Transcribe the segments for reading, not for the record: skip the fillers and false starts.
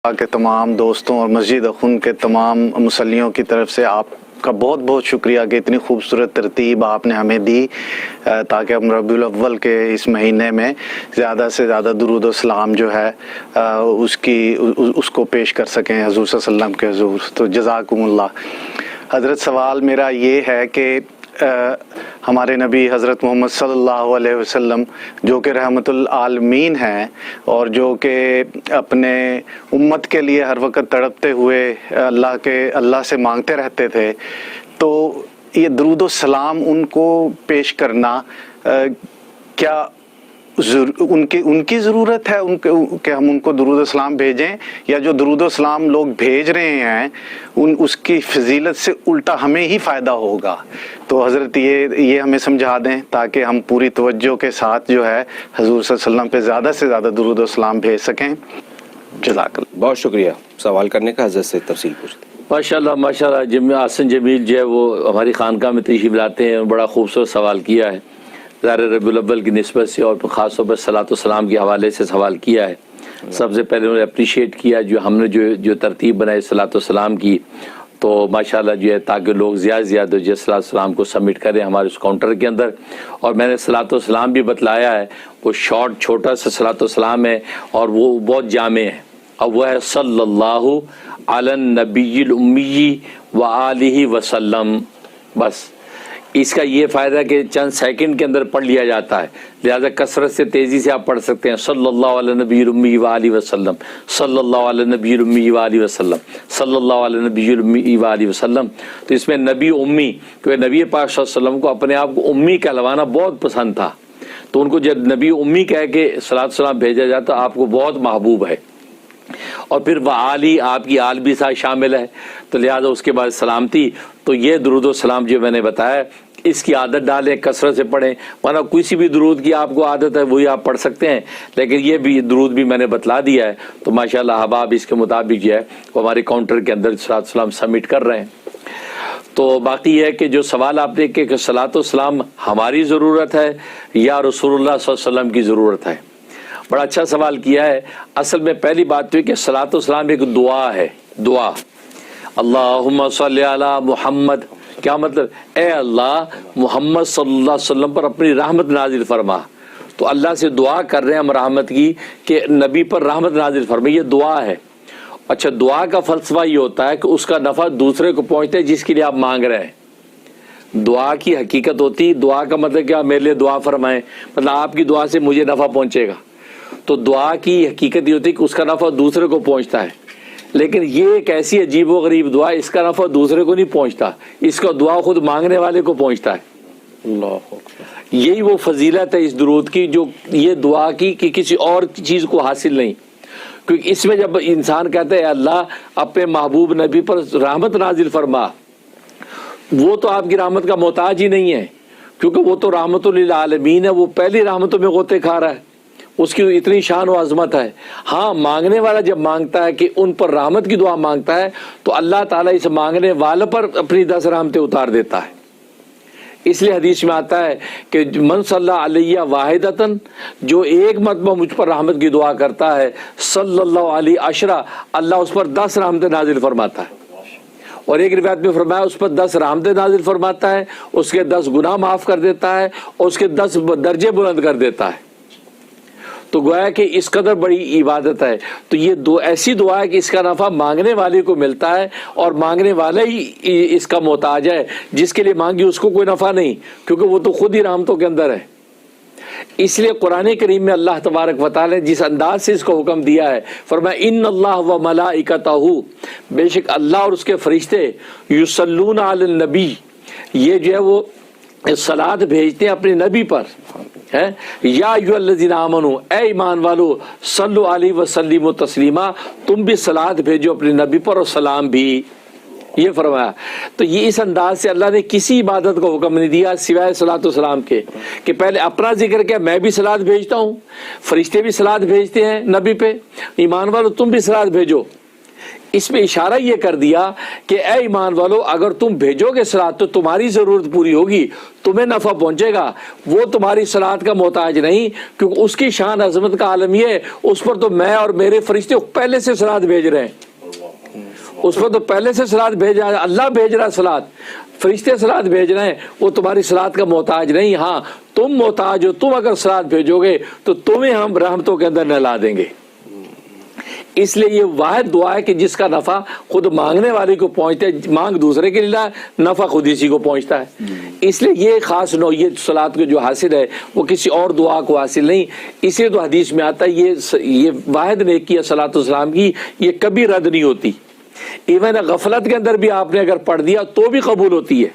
کے تمام دوستوں اور مسجد اخن کے تمام مسلیوں کی طرف سے آپ کا بہت بہت شکریہ کہ اتنی خوبصورت ترتیب آپ نے ہمیں دی تاکہ ہم ربیع الاول کے اس مہینے میں زیادہ سے زیادہ درود و سلام جو ہے اس کو پیش کر سکیں حضور صلی اللہ علیہ وسلم کے حضور. تو جزاکم اللہ. حضرت سوال میرا یہ ہے کہ ہمارے نبی حضرت محمد صلی اللہ علیہ وسلم جو کہ رحمت العالمین ہیں اور جو کہ اپنے امت کے لیے ہر وقت تڑپتے ہوئے اللہ سے مانگتے رہتے تھے، تو یہ درود و سلام ان کو پیش کرنا کیا ان کی ضرورت ہے کہ ہم ان کو درود و سلام بھیجیں، یا جو درود و سلام لوگ بھیج رہے ہیں اس کی فضیلت سے الٹا ہمیں ہی فائدہ ہوگا؟ تو حضرت یہ ہمیں سمجھا دیں تاکہ ہم پوری توجہ کے ساتھ جو ہے حضور صلی اللہ علیہ وسلم پہ زیادہ سے زیادہ درود و سلام بھیج سکیں. جزاک اللہ. بہت شکریہ سوال کرنے کا. حضرت سے تفصیل پوچھتے ہیں. ماشاء اللہ آسن جمیل جو ہے وہ ہماری خانقاہ میں تشریف لاتے ہیں، بڑا خوبصورت سوال کیا ہے. ظاہر ربیع الاول کی نسبت سے اور خاص طور پر صلاۃ و سلام کے حوالے سے سوال کیا ہے. سب سے پہلے انہوں نے اپریشیٹ کیا ہم نے جو ترتیب بنائی صلاۃ و سلام کی، تو ماشاءاللہ جو ہے تاکہ لوگ زیادہ سے زیادہ جو صلاۃ و سلام کو سبمٹ کریں ہمارے اس کاؤنٹر کے اندر. اور میں نے صلاۃ و سلام بھی بتلایا ہے، وہ شارٹ چھوٹا سا صلاۃ و سلام ہے اور وہ بہت جامع ہے، اور وہ ہے صلی اللہ علی النبی الامی و آلہ وسلم. بس اس کا یہ فائدہ ہے کہ چند سیکنڈ کے اندر پڑھ لیا جاتا ہے، لہذا کثرت سے تیزی سے آپ پڑھ سکتے ہیں. صلی اللہ علی نبی الامی و آلہ وسلم، صلی اللہ علی نبی الامی و آلہ وسلم، صلی اللہ علی نبی الامی و آلہ وسلم. تو اس میں نبی امی، کیونکہ نبی پاک صلی اللہ علیہ وسلم کو اپنے آپ کو امی کہلوانا بہت پسند تھا، تو ان کو جب نبی امی کہہ کے صلاۃ و سلام بھیجا جاتا آپ کو بہت محبوب ہے. اور پھر وہ آلی، آپ کی آل بھی ساتھ شامل ہے، تو لہذا اس کے بعد سلامتی. تو یہ درود و سلام جو میں نے بتایا اس کی عادت ڈالیں، کثرت سے پڑھیں، ورنہ کسی بھی درود کی آپ کو عادت ہے وہی آپ پڑھ سکتے ہیں، لیکن یہ بھی درود بھی میں نے بتلا دیا ہے. تو ماشاءاللہ احباب اس کے مطابق جو ہے وہ ہمارے کاؤنٹر کے اندر صلاۃ و سلام سبمٹ کر رہے ہیں. تو باقی یہ ہے کہ جو سوال آپ نے کہ صلاۃ و سلام ہماری ضرورت ہے یا رسول اللہ صلی اللہ علیہ وسلم کی ضرورت ہے، بڑا اچھا سوال کیا ہے. اصل میں پہلی بات تو یہ کہ صلاۃ و سلام ایک دعا ہے. دعا اللہم صلی علی محمد، کیا مطلب؟ اے اللہ محمد صلی اللہ علیہ وسلم پر اپنی رحمت نازل فرما. تو اللہ سے دعا کر رہے ہیں ہم رحمت کی کہ نبی پر رحمت نازل فرما، یہ دعا ہے. اچھا، دعا کا فلسفہ یہ ہوتا ہے کہ اس کا نفع دوسرے کو پہنچتا ہے جس کے لیے آپ مانگ رہے ہیں. دعا کی حقیقت ہوتی، دعا کا مطلب کیا؟ میرے لیے دعا فرمائیں، مطلب آپ کی دعا سے مجھے نفع پہنچے گا. تو دعا کی حقیقت یہ ہوتی ہے کہ اس کا نفع دوسرے کو پہنچتا ہے. لیکن یہ ایک ایسی عجیب و غریب دعا، اس کا نفع دوسرے کو نہیں پہنچتا، اس کا دعا خود مانگنے والے کو پہنچتا ہے. اللہ، یہی وہ فضیلت ہے اس درود کی، جو یہ دعا کی کہ کسی اور چیز کو حاصل نہیں. کیونکہ اس میں جب انسان کہتا ہے اللہ اپنے محبوب نبی پر رحمت نازل فرما، وہ تو آپ کی رحمت کا محتاج ہی نہیں ہے، کیونکہ وہ تو رحمت للعالمین ہے، وہ پہلی رحمتوں میں غوطے کھا رہا ہے، اس کی اتنی شان و عظمت ہے. ہاں، مانگنے والا جب مانگتا ہے کہ ان پر رحمت کی دعا مانگتا ہے تو اللہ تعالیٰ اس مانگنے والے پر اپنی 10 رحمتیں اتار دیتا ہے. اس لیے حدیث میں آتا ہے کہ من صلی علیہ واحدتن، جو ایک مرتبہ مجھ پر رحمت کی دعا کرتا ہے، صلی اللہ علیہ عشرہ، اللہ اس پر 10 رحمتیں نازل فرماتا ہے. اور ایک روایت میں فرمایا اس پر 10 رحمتیں نازل فرماتا ہے، اس کے 10 گناہ معاف کر دیتا ہے اور اس کے 10 درجے بلند کر دیتا ہے. تو گویا کہ اس قدر بڑی عبادت ہے. تو یہ ایسی دعا ہے کہ اس کا نفع مانگنے والے کو ملتا ہے، اور مانگنے والا ہی اس کا محتاج ہے، جس کے لیے مانگی اس کو کوئی نفع نہیں، کیونکہ وہ تو خود ہی رحمتوں کے اندر ہے. اس لیے قرآن کریم میں اللہ تبارک و تعالی نے جس انداز سے اس کو حکم دیا ہے، فرمایا ان اللہ و ملائکتہ، بے شک اللہ اور اس کے فرشتے، یصلون علی النبی، یہ جو ہے وہ صلاۃ بھیجتے ہیں اپنے نبی پر. یا ایھا الذین آمنوا، اے ایمان والو، صلو علیہ وسلموا تسلیما، تم بھی صلاۃ بھیجو اپنے نبی پر اور سلام بھی، یہ فرمایا. تو یہ اس انداز سے اللہ نے کسی عبادت کو حکم نہیں دیا سوائے صلاۃ و سلام کے، کہ پہلے اپنا ذکر کیا، میں بھی صلاۃ بھیجتا ہوں، فرشتے بھی صلاۃ بھیجتے ہیں نبی پہ، ایمان والو تم بھی صلاۃ بھیجو. اس میں اشارہ یہ کر دیا کہ اے ایمان والو اگر تم بھیجو گے صلات تو تمہاری ضرورت پوری ہوگی, تمہیں نفع پہنچے گا, وہ تمہاری صلات کا محتاج نہیں, کیونکہ اس کی شان عظمت کا عالم یہ ہے اس پر تو میں اور میرے فرشتے پہلے سے صلات بھیج رہے ہیں, اس پر تو پہلے سے صلات بھیجا, اللہ بھیج رہا صلات, فرشتے صلات بھیج رہے ہیں, وہ تمہاری صلات کا محتاج نہیں. ہاں تم محتاج ہو, تم اگر صلات بھیجو گے تو تمہیں ہم رحمتوں کے اندر نہلا دیں گے. اس لیے یہ واحد دعا ہے کہ جس کا نفع خود مانگنے والے کو پہنچتا ہے, مانگ دوسرے کے لیے نفع خود اسی کو پہنچتا ہے. اس لیے یہ خاص نوعیت صلات کو جو حاصل ہے وہ کسی اور دعا کو حاصل نہیں. اسی تو حدیث میں آتا ہے یہ واحد نیکی ہے صلاۃ والسلام کی, یہ کبھی رد نہیں ہوتی. ایون غفلت کے اندر بھی آپ نے اگر پڑھ دیا تو بھی قبول ہوتی ہے.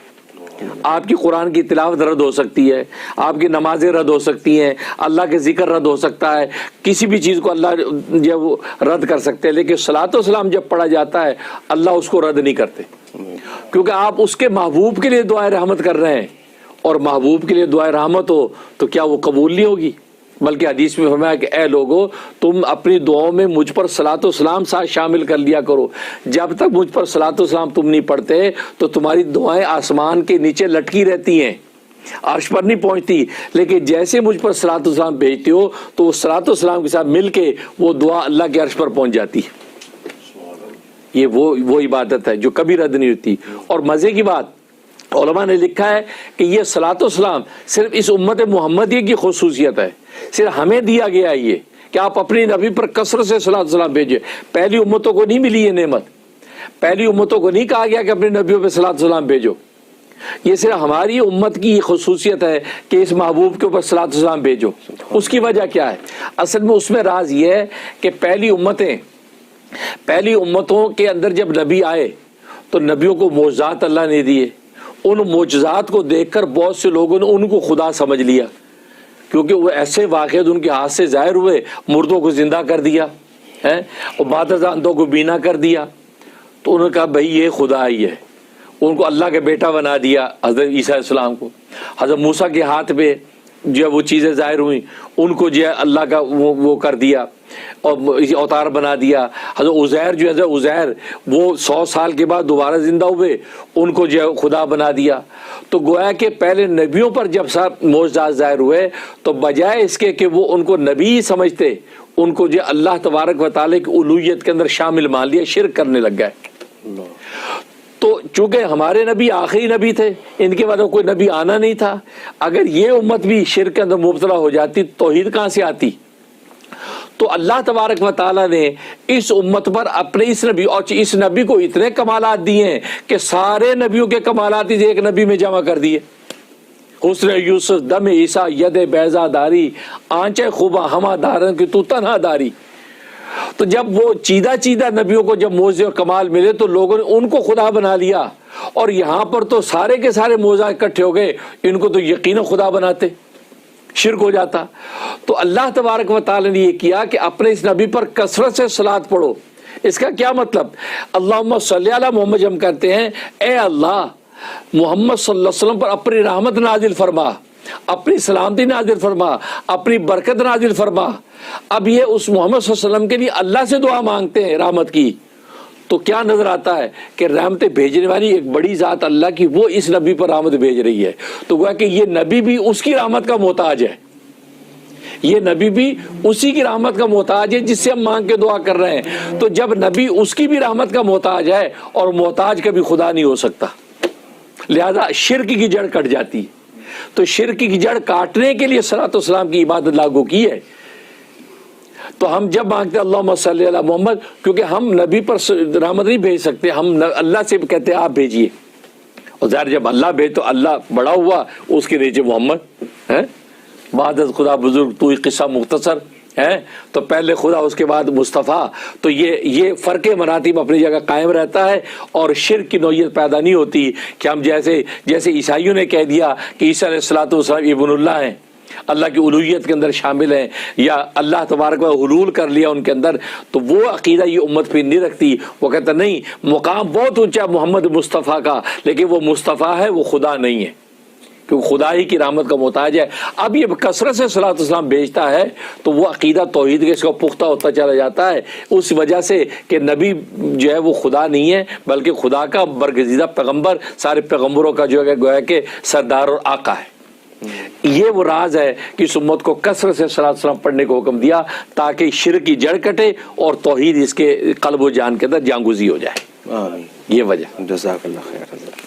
آپ کی قرآن کی تلاوت رد ہو سکتی ہے, آپ کی نمازیں رد ہو سکتی ہیں, اللہ کے ذکر رد ہو سکتا ہے, کسی بھی چیز کو اللہ جب رد کر سکتے ہیں, لیکن صلاۃ و سلام جب پڑھا جاتا ہے اللہ اس کو رد نہیں کرتے, کیونکہ آپ اس کے محبوب کے لیے دعائے رحمت کر رہے ہیں, اور محبوب کے لیے دعائے رحمت ہو تو کیا وہ قبول نہیں ہوگی؟ بلکہ حدیث میں فرمایا کہ اے لوگو تم اپنی دعاؤں میں مجھ پر صلاۃ و سلام ساتھ شامل کر لیا کرو. جب تک مجھ پر صلاۃ و سلام تم نہیں پڑھتے تو تمہاری دعائیں آسمان کے نیچے لٹکی رہتی ہیں, عرش پر نہیں پہنچتی. لیکن جیسے مجھ پر صلاۃ و سلام بھیجتے ہو تو وہ صلاۃ و سلام کے ساتھ مل کے وہ دعا اللہ کے عرش پر پہنچ جاتی ہے. یہ وہ عبادت ہے جو کبھی رد نہیں ہوتی. اور مزے کی بات علماء نے لکھا ہے کہ یہ صلاۃ و سلام صرف اس امت محمدیہ کی خصوصیت ہے, صرف ہمیں دیا گیا ہے یہ کہ آپ اپنی نبی پر کثرت سے صلاۃ و سلام بھیجیں. پہلی امتوں کو نہیں ملی یہ نعمت, پہلی امتوں کو نہیں کہا گیا کہ اپنے نبیوں پہ صلاۃ و سلام بھیجو. یہ صرف ہماری امت کی خصوصیت ہے کہ اس محبوب کے اوپر صلاۃ و سلام بھیجو. اس کی وجہ کیا ہے؟ اصل میں اس میں راز یہ ہے کہ پہلی امتوں کے اندر جب نبی آئے تو نبیوں کو معجزات اللہ نے دیے. ان معجزات کو دیکھ کر بہت سے لوگوں نے ان کو خدا سمجھ لیا, کیونکہ وہ ایسے واقعات ان کے ہاتھ سے ظاہر ہوئے, مردوں کو زندہ کر دیا اور بادرزہ اندھوں کو بینا کر دیا. تو انہوں نے کہا بھائی یہ خدا ہی ہے. ان کو اللہ کا بیٹا بنا دیا حضرت عیسیٰ علیہ السلام کو. حضرت موسیٰ کے ہاتھ پہ جو ہے وہ چیزیں ظاہر ہوئیں, ان کو جو ہے اللہ کا وہ کر دیا اور اوتار بنا دیا. حضرت عزیر جو ہے عزیر وہ 100 سال کے بعد دوبارہ زندہ ہوئے, ان کو جو ہے خدا بنا دیا. تو گویا کہ پہلے نبیوں پر جب سب معجزات ظاہر ہوئے تو بجائے اس کے کہ وہ ان کو نبی سمجھتے, ان کو جو اللہ تبارک و تعالیٰ کی الوہیت کے اندر شامل مان لیا, شرک کرنے لگ گئے. تو چونکہ ہمارے نبی آخری نبی تھے, ان کے بعد کوئی نبی آنا نہیں تھا. اگر یہ امت بھی شرک کے اندر مبتلا ہو جاتی توحید کہاں سے آتی؟ تو اللہ تبارک و تعالیٰ نے اس امت پر اپنے اس نبی, اور اس نبی کو اتنے کمالات دیے ہیں کہ سارے نبیوں کے کمالات ایک نبی میں جمع کر دیے. حسن یوسف دم عیسیٰ ید بیضا داری آنچے خوبا ہما دارن کی تو تنہا داری. تو جب وہ چیدہ نبیوں کو جب موضوع اور کمال ملے تو لوگوں نے ان کو خدا بنا لیا, اور یہاں پر تو سارے کے سارے موضوع اکٹھے ہو گئے, ان کو تو یقینا خدا بناتے, شرک ہو جاتا. تو اللہ تبارک و تعالی نے یہ کیا کہ اپنے اس نبی پر کثرت سے صلات پڑھو. اس کا کیا مطلب؟ اللہم صلی علی محمد ہم کرتے ہیں, اے اللہ محمد صلی اللہ علیہ وسلم پر اپنی رحمت نازل فرما, اپنی سلامتی نازل فرما, اپنی برکت نازل فرما. اب یہ اس محمد صلی اللہ علیہ وسلم کے لیے اللہ سے دعا مانگتے ہیں رحمت کی, تو کیا نظر آتا ہے کہ رحمتیں بھیجنے والی ایک بڑی ذات اللہ کی وہ اس نبی پر رحمت بھیج رہی ہے. تو گویا کہ یہ نبی بھی اس کی رحمت کا محتاج ہے, یہ نبی بھی اسی کی رحمت کا محتاج ہے جس سے ہم مانگ کے دعا کر رہے ہیں. تو جب نبی اس کی بھی رحمت کا محتاج ہے, اور محتاج کبھی خدا نہیں ہو سکتا, لہذا شرک کی جڑ کٹ جاتی. تو شرک کی جڑ کاٹنے کے لیے صلاۃ و سلام کی عبادت لاگو کی ہے. تو ہم جب مانگتے اللہم صلی علی محمد, کیونکہ ہم نبی پر رحمت نہیں بھیج سکتے, ہم اللہ سے کہتے ہیں آپ بھیجیے. اور ظاہر جب اللہ بھیج تو اللہ بڑا ہوا, اس کے نیچے محمد ہے, بعد خدا بزرگ تو قصہ مختصر ہے, تو پہلے خدا اس کے بعد مصطفیٰ. تو یہ فرق مراتب اپنی جگہ قائم رہتا ہے, اور شرک کی نوعیت پیدا نہیں ہوتی کہ ہم جیسے عیسائیوں نے کہہ دیا کہ عیسیٰ علیہ الصلوۃ والسلام ابن اللہ ہیں, اللہ کی الوہیت کے اندر شامل ہیں, یا اللہ تبارک و حلول کر لیا ان کے اندر. تو وہ عقیدہ یہ امت پہ نہیں رکھتی. وہ کہتا نہیں مقام بہت اونچا محمد مصطفیٰ کا, لیکن وہ مصطفیٰ ہے, وہ خدا نہیں ہے. کیونکہ خدا ہی کی رحمت کا محتاج ہے. اب یہ کثرت سے صلاۃ والسلام بھیجتا ہے تو وہ عقیدہ توحید کے اس کا پختہ ہوتا چلا جاتا ہے اس وجہ سے کہ نبی جو ہے وہ خدا نہیں ہے بلکہ خدا کا برگزیدہ پیغمبر، سارے پیغمبروں کا جو ہے گویا کہ سردار اور آقا ہے. یہ وہ راز ہے کہ اس امت کو کثرت سے صلاۃ والسلام پڑھنے کو حکم دیا تاکہ شرک کی جڑ کٹے اور توحید اس کے قلب و جان کے اندر جانگزی ہو جائے. آمین. یہ وجہ. جزاک اللہ خیر حضرت.